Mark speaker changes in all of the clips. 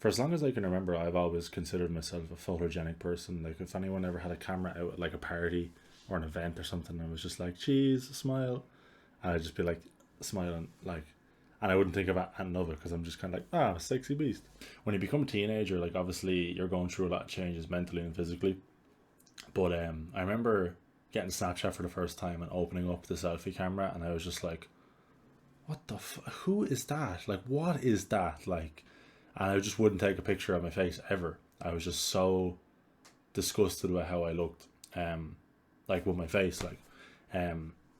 Speaker 1: for as long as I can remember, I've always considered myself a photogenic person. Like if anyone ever had a camera out at like a party or an event or something, I was just like, cheese, smile. And I'd just be like smiling, like, and I wouldn't think of another because I'm just kind of like, ah, sexy beast. When you become a teenager, like obviously you're going through a lot of changes mentally and physically. But I remember getting Snapchat for the first time and opening up the selfie camera, and I was just like, what the who is that? Like, what is that? Like, and I just wouldn't take a picture of my face ever. I was just so disgusted with how I looked, like with my face, like,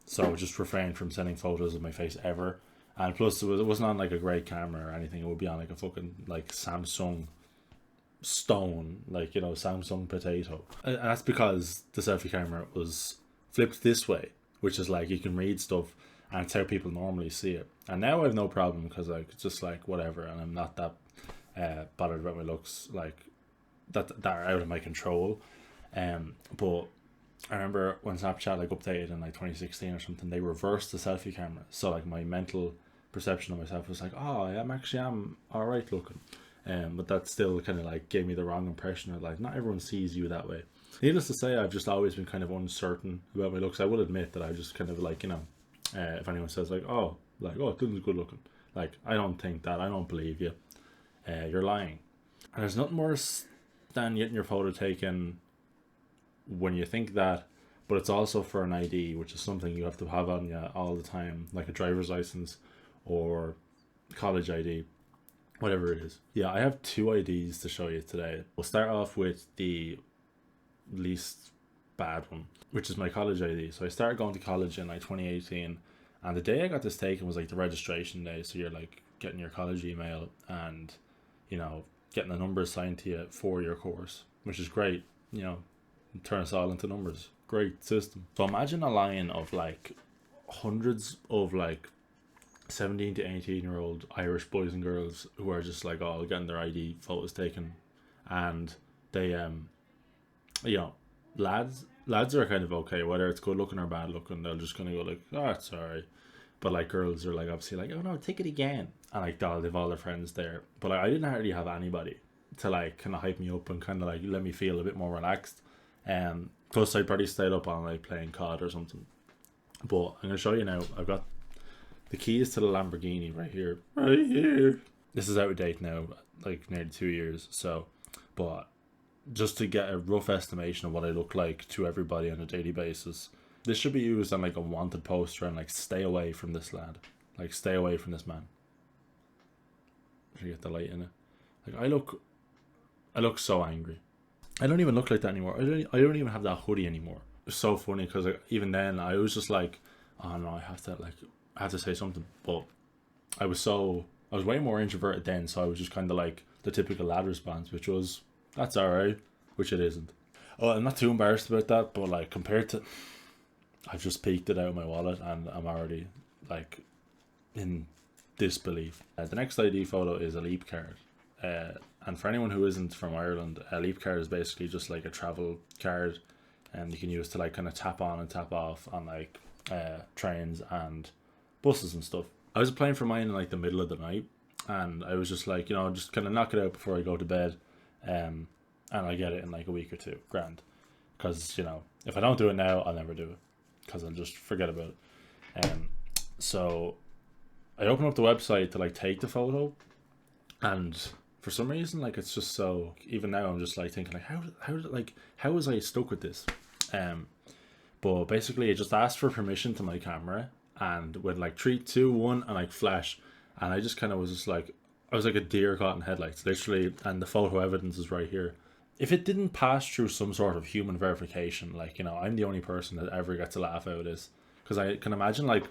Speaker 1: so I just refrained from sending photos of my face ever. And plus, it wasn't on like a great camera or anything. It would be on like a fucking like Samsung stone, like, you know, Samsung potato. And that's because the selfie camera was flipped this way, which is like you can read stuff and it's how people normally see it. And now I have no problem because like just like whatever, and I'm not that bothered about my looks, like that are out of my control. But I remember when Snapchat like updated in like 2016 or something, they reversed the selfie camera. So like my mental perception of myself was like, oh, I'm alright looking. But that still kind of like gave me the wrong impression of like, not everyone sees you that way. Needless to say, I've just always been kind of uncertain about my looks. I will admit that I just kind of like, you know, if anyone says like, oh, Dylan's good looking, like, I don't think that, I don't believe you. You're lying. And there's nothing worse than getting your photo taken when you think that, but it's also for an ID, which is something you have to have on you all the time, like a driver's license or college ID, whatever it is. Yeah, I have two IDs to show you today. We'll start off with the least bad one, which is my college ID. So I started going to college in like 2018, and the day I got this taken was like the registration day. So you're like getting your college email and, you know, getting the numbers assigned to you for your course, which is great. You know, turn us all into numbers. Great system. So imagine a line of like hundreds of like 17 to 18 year old Irish boys and girls who are just like all getting their ID photos taken, and they you know, lads are kind of okay, whether it's good looking or bad looking, they're just gonna go like, oh, it's alright. But like girls are like obviously like, oh no, take it again, and like they've all their friends there. But like, I didn't really have anybody to like kind of hype me up and kind of like let me feel a bit more relaxed. Plus I probably stayed up all night playing COD or something. But I'm gonna show you now. I've got the keys to the Lamborghini right here. Right here. This is out of date now, like nearly 2 years. So, but just to get a rough estimation of what I look like to everybody on a daily basis, this should be used on like a wanted poster and like, stay away from this lad. Like, stay away from this man. Should get the light in it. Like, I look so angry. I don't even look like that anymore. I don't even have that hoodie anymore. It's so funny because like, even then I was just like, oh no, I have to say something. But I was way more introverted then, so I was just kind of like the typical lad response, which was, that's alright, which it isn't. Oh, I'm not too embarrassed about that, but like compared to, I've just peeked it out of my wallet and I'm already like in disbelief. The next ID photo is a Leap card. And for anyone who isn't from Ireland, a Leap card is basically just like a travel card, and you can use to like kind of tap on and tap off on like trains and buses and stuff. I was applying for mine in like the middle of the night, and I was just like, you know, just kind of knock it out before I go to bed, and I get it in like a week or two, grand. Because, you know, if I don't do it now, I'll never do it, because I'll just forget about it. So I open up the website to like take the photo, and for some reason, like, it's just so, even now I'm just like thinking like, how was I stuck with this? But basically it just asked for permission to my camera, and with like 3, 2, 1 and like flash, and I just kind of was just like, I was like a deer caught in headlights, literally, and the photo evidence is right here. If it didn't pass through some sort of human verification, like, you know, I'm the only person that ever gets a laugh out of this, because I can imagine like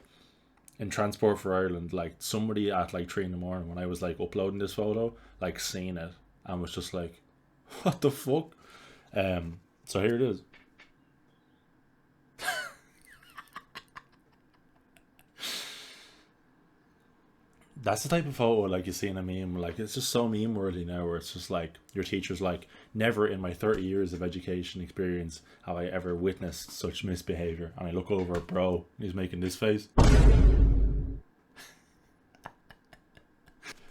Speaker 1: in Transport for Ireland, like somebody at like 3 in the morning when I was like uploading this photo, like seeing it and was just like, what the fuck? So here it is. That's the type of photo like you see in a meme. Like, it's just so meme worthy now, where it's just like your teacher's like, never in my 30 years of education experience have I ever witnessed such misbehavior. And I look over at bro, he's making this face.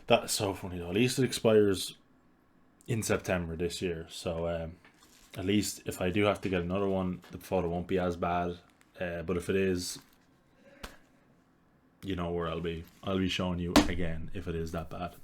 Speaker 1: That's so funny though. At least it expires in September this year. So at least if I do have to get another one, the photo won't be as bad. But if it is, you know where I'll be. I'll be showing you again if it is that bad.